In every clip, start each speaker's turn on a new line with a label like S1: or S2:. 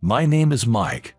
S1: My name is Mike.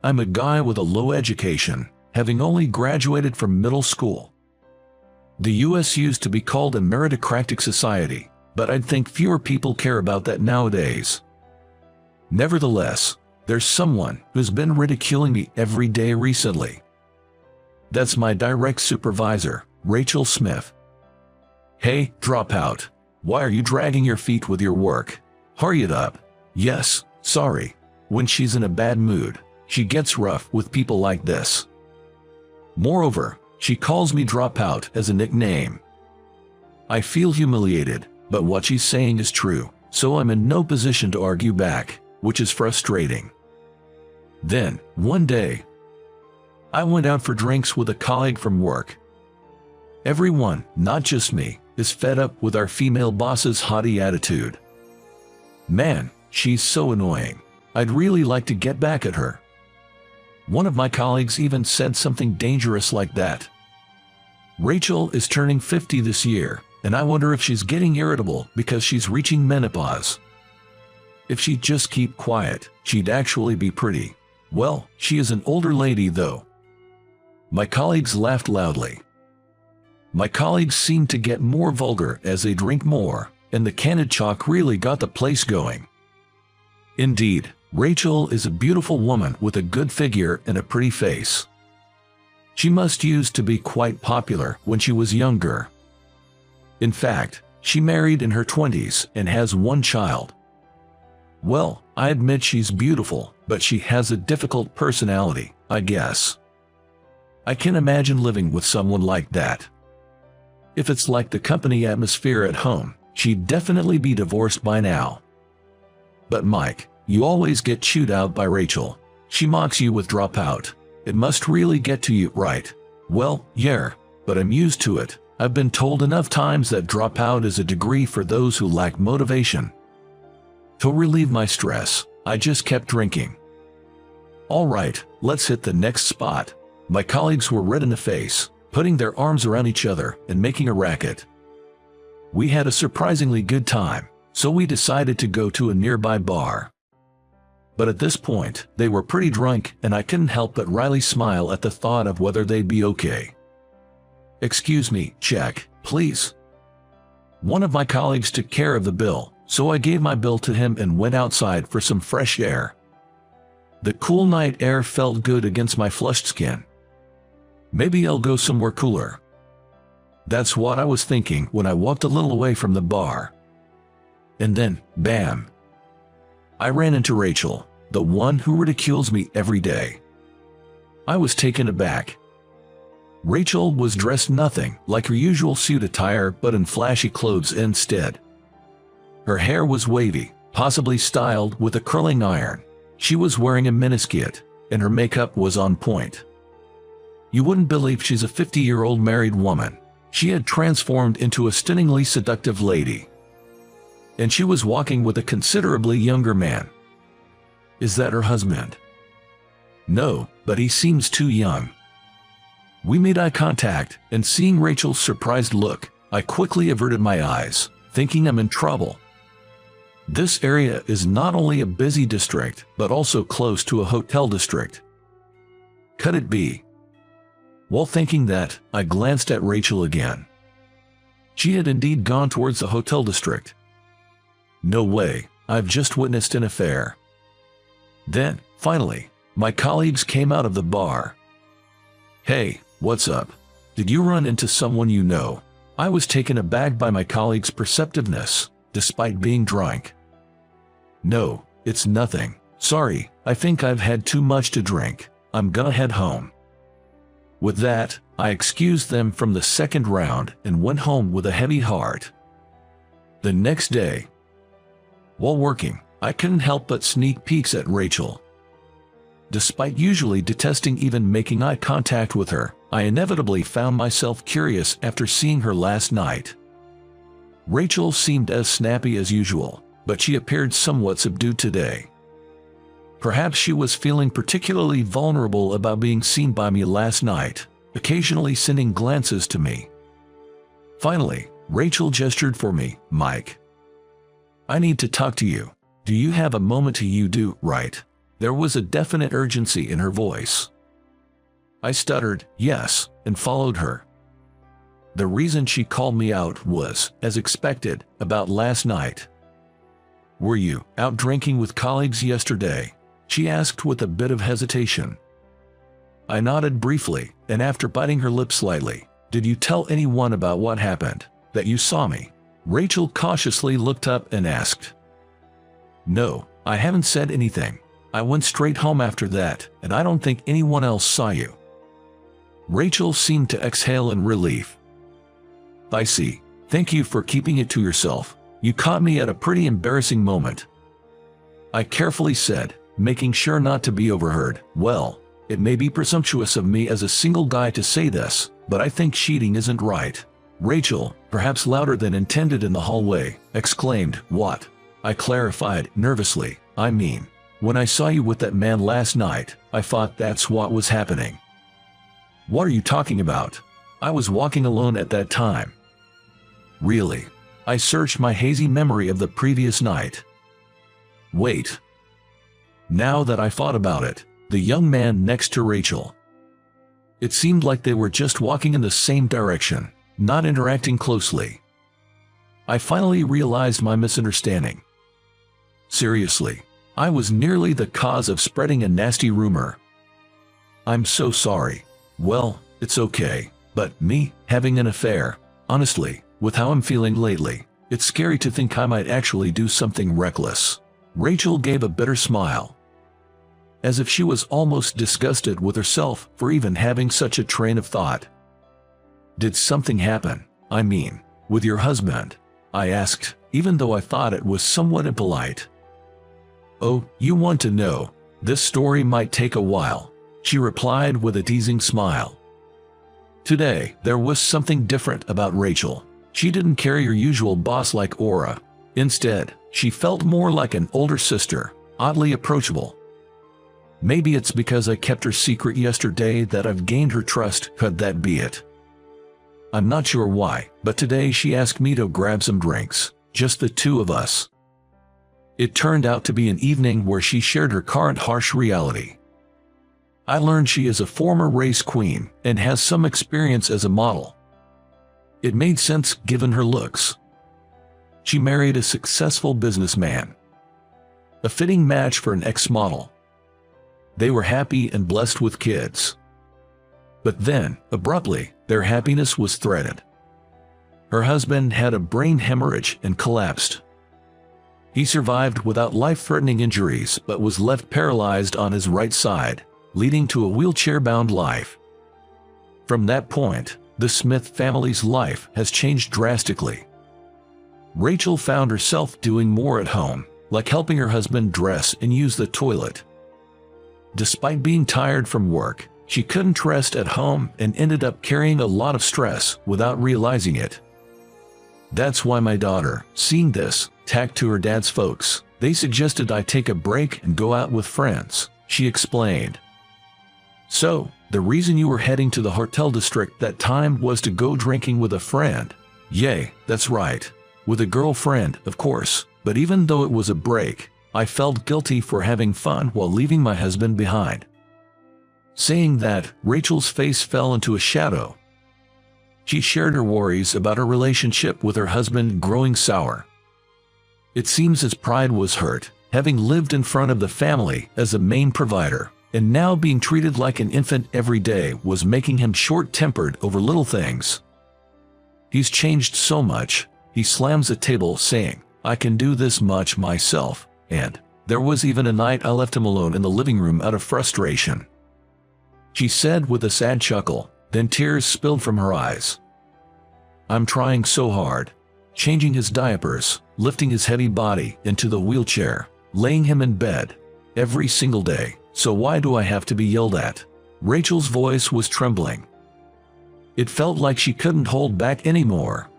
S1: I'm a guy with a low education, having only graduated from middle school. The US used to be called a meritocratic society, but I'd think fewer people care about that nowadays. Nevertheless, there's someone who's been ridiculing me every day recently. That's my direct supervisor, Rachel Smith. Hey, dropout. Why are you dragging your feet with your work? Hurry it up. Yes, sorry. When she's in a bad mood, she gets rough with people like this. Moreover, she calls me Dropout as a nickname. I feel humiliated, but what she's saying is true, so I'm in no position to argue back, which is frustrating. Then, one day, I went out for drinks with a colleague from work. Everyone, not just me, is fed up with our female boss's haughty attitude. Man, she's so annoying. I'd really like to get back at her. One of my colleagues even said something dangerous like that. Rachel is turning 50 this year, and I wonder if she's getting irritable because she's reaching menopause. If she'd just keep quiet, she'd actually be pretty. Well, she is an older lady though. My colleagues laughed loudly. My colleagues seemed to get more vulgar as they drink more, and the canned chalk really got the place going. Indeed, Rachel is a beautiful woman with a good figure and a pretty face. She must used to be quite popular when she was younger. In fact, she married in her 20s and has one child. Well, I admit she's beautiful, but she has a difficult personality, I guess. I can imagine living with someone like that. If it's like the company atmosphere at home, she'd definitely be divorced by now. But Mike, you always get chewed out by Rachel. She mocks you with Dropout. It must really get to you, right? Well, yeah, but I'm used to it. I've been told enough times that Dropout is a degree for those who lack motivation. To relieve my stress, I just kept drinking. All right, let's hit the next spot. My colleagues were red in the face, putting their arms around each other and making a racket. We had a surprisingly good time, so we decided to go to a nearby bar. But at this point, they were pretty drunk and I couldn't help but wryly smile at the thought of whether they'd be okay. Excuse me, check, please. One of my colleagues took care of the bill, so I gave my bill to him and went outside for some fresh air. The cool night air felt good against my flushed skin. Maybe I'll go somewhere cooler. That's what I was thinking when I walked a little away from the bar. And then, bam! I ran into Rachel, the one who ridicules me every day. I was taken aback. Rachel was dressed nothing like her usual suit attire but in flashy clothes instead. Her hair was wavy, possibly styled with a curling iron. She was wearing a miniskirt, and her makeup was on point. You wouldn't believe she's a 50-year-old married woman. She had transformed into a stunningly seductive lady. And she was walking with a considerably younger man. Is that her husband? No, but he seems too young. We made eye contact, and seeing Rachel's surprised look, I quickly averted my eyes, thinking I'm in trouble. This area is not only a busy district, but also close to a hotel district. Could it be? While thinking that, I glanced at Rachel again. She had indeed gone towards the hotel district. No way, I've just witnessed an affair. Then, finally, my colleagues came out of the bar. Hey, what's up? Did you run into someone you know? I was taken aback by my colleague's perceptiveness, despite being drunk. No, it's nothing. Sorry, I think I've had too much to drink. I'm gonna head home. With that, I excused them from the second round and went home with a heavy heart. The next day, while working, I couldn't help but sneak peeks at Rachel. Despite usually detesting even making eye contact with her, I inevitably found myself curious after seeing her last night. Rachel seemed as snappy as usual, but she appeared somewhat subdued today. Perhaps she was feeling particularly vulnerable about being seen by me last night, occasionally sending glances to me. Finally, Rachel gestured for me. Mike, I need to talk to you. Do you have a moment to you do, right? There was a definite urgency in her voice. I stuttered, yes, and followed her. The reason she called me out was, as expected, about last night. Were you out drinking with colleagues yesterday? She asked with a bit of hesitation. I nodded briefly, and after biting her lip slightly, did you tell anyone about what happened, that you saw me? Rachel cautiously looked up and asked. No, I haven't said anything. I went straight home after that, and I don't think anyone else saw you. Rachel seemed to exhale in relief. I see. Thank you for keeping it to yourself. You caught me at a pretty embarrassing moment. I carefully said, making sure not to be overheard. Well, it may be presumptuous of me as a single guy to say this, but I think cheating isn't right. Rachel, perhaps louder than intended in the hallway, exclaimed, What? I clarified, nervously, I mean, when I saw you with that man last night, I thought that's what was happening. What are you talking about? I was walking alone at that time. Really? I searched my hazy memory of the previous night. Wait. Now that I thought about it, the young man next to Rachel. It seemed like they were just walking in the same direction, not interacting closely. I finally realized my misunderstanding. Seriously, I was nearly the cause of spreading a nasty rumor. I'm so sorry. Well, it's okay, but me having an affair, honestly, with how I'm feeling lately, it's scary to think I might actually do something reckless. Rachel gave a bitter smile, as if she was almost disgusted with herself for even having such a train of thought. Did something happen, I mean, with your husband? I asked, even though I thought it was somewhat impolite. Oh, you want to know? This story might take a while, she replied with a teasing smile. Today, there was something different about Rachel. She didn't carry her usual boss-like aura. Instead, she felt more like an older sister, oddly approachable. Maybe it's because I kept her secret yesterday that I've gained her trust, could that be it? I'm not sure why, but today she asked me to grab some drinks, just the two of us. It turned out to be an evening where she shared her current harsh reality. I learned she is a former race queen and has some experience as a model. It made sense given her looks. She married a successful businessman. A fitting match for an ex-model. They were happy and blessed with kids. But then, abruptly, their happiness was threatened. Her husband had a brain hemorrhage and collapsed. He survived without life-threatening injuries but was left paralyzed on his right side, leading to a wheelchair-bound life. From that point, the Smith family's life has changed drastically. Rachel found herself doing more at home, like helping her husband dress and use the toilet. Despite being tired from work, she couldn't rest at home and ended up carrying a lot of stress without realizing it. That's why my daughter, seeing this, tacked to her dad's folks. They suggested I take a break and go out with friends, she explained. So, the reason you were heading to the hotel district that time was to go drinking with a friend? Yay, that's right. With a girlfriend, of course, but even though it was a break, I felt guilty for having fun while leaving my husband behind. Saying that, Rachel's face fell into a shadow. She shared her worries about her relationship with her husband growing sour. It seems his pride was hurt, having lived in front of the family as a main provider, and now being treated like an infant every day was making him short-tempered over little things. He's changed so much, he slams the table saying, I can do this much myself, and there was even a night I left him alone in the living room out of frustration. She said with a sad chuckle, then tears spilled from her eyes. I'm trying so hard, changing his diapers, lifting his heavy body into the wheelchair, laying him in bed, every single day, so why do I have to be yelled at? Rachel's voice was trembling. It felt like she couldn't hold back anymore.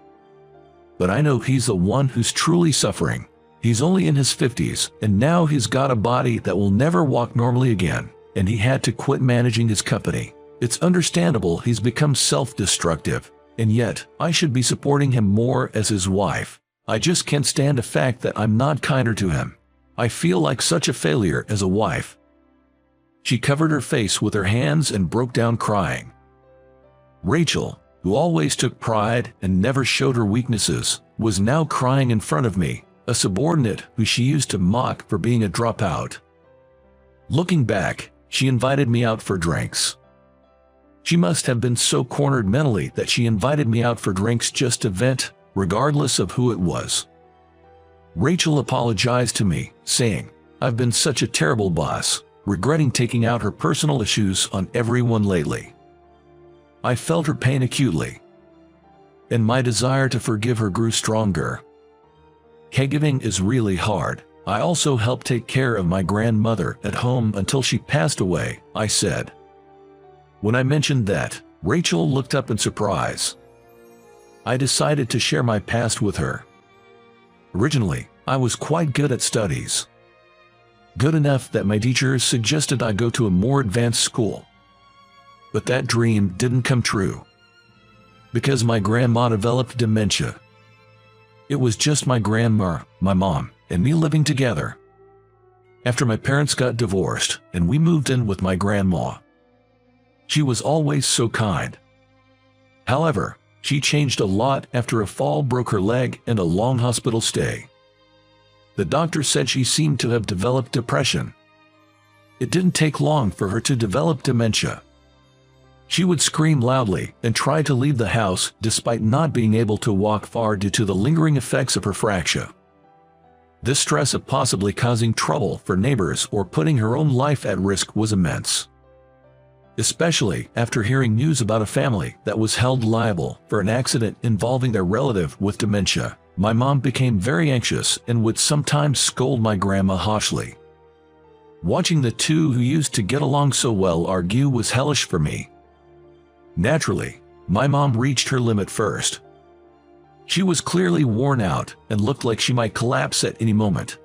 S1: But I know he's the one who's truly suffering. He's only in his 50s, and now he's got a body that will never walk normally again, and he had to quit managing his company. It's understandable he's become self-destructive, and yet, I should be supporting him more as his wife. I just can't stand the fact that I'm not kinder to him. I feel like such a failure as a wife." She covered her face with her hands and broke down crying. Rachel, who always took pride and never showed her weaknesses, was now crying in front of me, a subordinate who she used to mock for being a dropout. Looking back, she invited me out for drinks. She must have been so cornered mentally that she invited me out for drinks just to vent, regardless of who it was. Rachel apologized to me, saying, "I've been such a terrible boss," regretting taking out her personal issues on everyone lately. I felt her pain acutely, and my desire to forgive her grew stronger. Caregiving is really hard. I also helped take care of my grandmother at home until she passed away, I said. When I mentioned that, Rachel looked up in surprise. I decided to share my past with her. Originally, I was quite good at studies. Good enough that my teachers suggested I go to a more advanced school. But that dream didn't come true, because my grandma developed dementia. It was just my grandma, my mom, and me living together. After my parents got divorced and we moved in with my grandma. She was always so kind. However, she changed a lot after a fall broke her leg and a long hospital stay. The doctor said she seemed to have developed depression. It didn't take long for her to develop dementia. She would scream loudly and try to leave the house despite not being able to walk far due to the lingering effects of her fracture. This stress of possibly causing trouble for neighbors or putting her own life at risk was immense. Especially after hearing news about a family that was held liable for an accident involving their relative with dementia, my mom became very anxious and would sometimes scold my grandma harshly. Watching the two who used to get along so well argue was hellish for me. Naturally, my mom reached her limit first. She was clearly worn out and looked like she might collapse at any moment.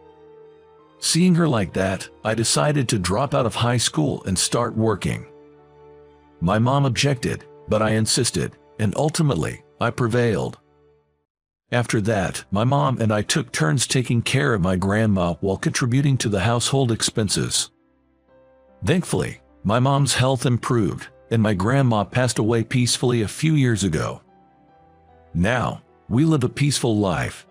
S1: Seeing her like that, I decided to drop out of high school and start working. My mom objected, but I insisted, and ultimately, I prevailed. After that, my mom and I took turns taking care of my grandma while contributing to the household expenses. Thankfully, my mom's health improved, and my grandma passed away peacefully a few years ago. Now, we live a peaceful life.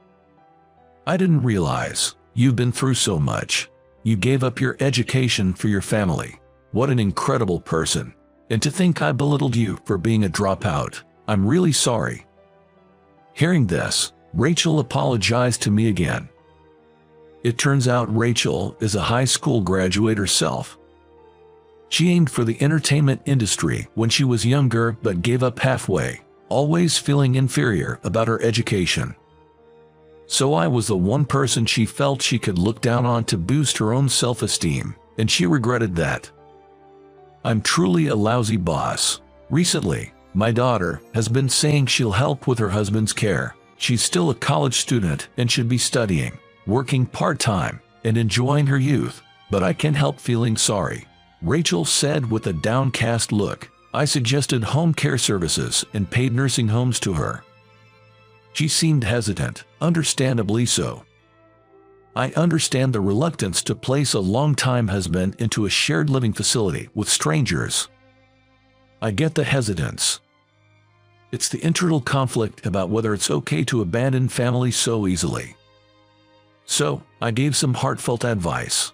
S1: I didn't realize you've been through so much. You gave up your education for your family. What an incredible person. And to think I belittled you for being a dropout. I'm really sorry. Hearing this, Rachel apologized to me again. It turns out Rachel is a high school graduate herself. She aimed for the entertainment industry when she was younger but gave up halfway, always feeling inferior about her education. So I was the one person she felt she could look down on to boost her own self-esteem, and she regretted that. I'm truly a lousy boss. Recently, my daughter has been saying she'll help with her husband's care. She's still a college student and should be studying, working part-time, and enjoying her youth, but I can't help feeling sorry. Rachel said with a downcast look. I suggested home care services and paid nursing homes to her. She seemed hesitant, understandably so. I understand the reluctance to place a long-time husband into a shared living facility with strangers. I get the hesitance. It's the internal conflict about whether it's okay to abandon family so easily. So, I gave some heartfelt advice.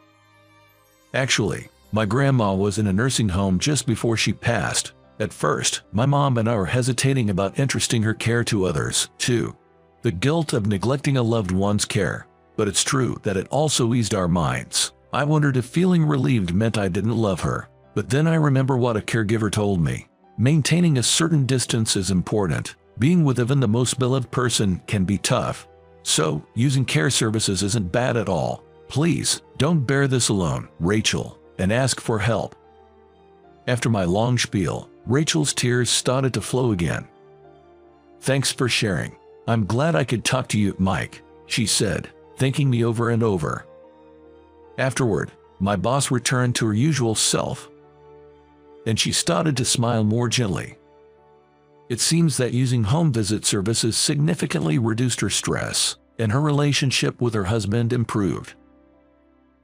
S1: Actually, my grandma was in a nursing home just before she passed. At first, my mom and I were hesitating about entrusting her care to others, too. The guilt of neglecting a loved one's care. But it's true that it also eased our minds. I wondered if feeling relieved meant I didn't love her. But then I remember what a caregiver told me. Maintaining a certain distance is important. Being with even the most beloved person can be tough. So, using care services isn't bad at all. Please, don't bear this alone, Rachel, and ask for help. After my long spiel, Rachel's tears started to flow again. Thanks for sharing. I'm glad I could talk to you, Mike, she said, thanking me over and over. Afterward, my boss returned to her usual self, and she started to smile more gently. It seems that using home visit services significantly reduced her stress, and her relationship with her husband improved.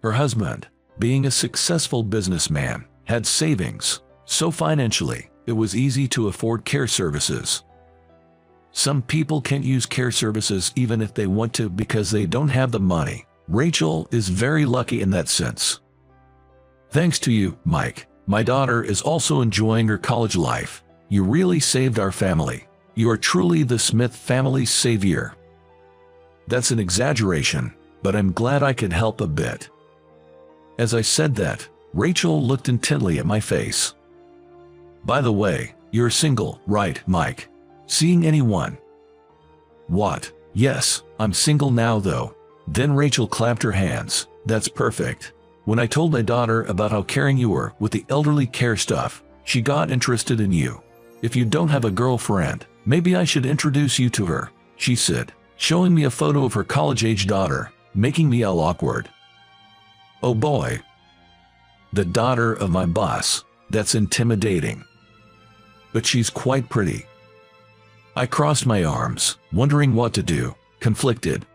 S1: Her husband, being a successful businessman, had savings, so financially, it was easy to afford care services. Some people can't use care services even if they want to because they don't have the money. Rachel is very lucky in that sense. Thanks to you, Mike, my daughter is also enjoying her college life. You really saved our family. You are truly the Smith family's savior. That's an exaggeration, but I'm glad I could help a bit. As I said that, Rachel looked intently at my face. By the way, you're single, right, Mike? Seeing anyone? What? Yes, I'm single now though. Then Rachel clapped her hands. That's perfect. When I told my daughter about how caring you were with the elderly care stuff, she got interested in you. If you don't have a girlfriend, maybe I should introduce you to her, she said, showing me a photo of her college-age daughter, making me all awkward. Oh boy. The daughter of my boss, that's intimidating. But she's quite pretty. I crossed my arms, wondering what to do, conflicted.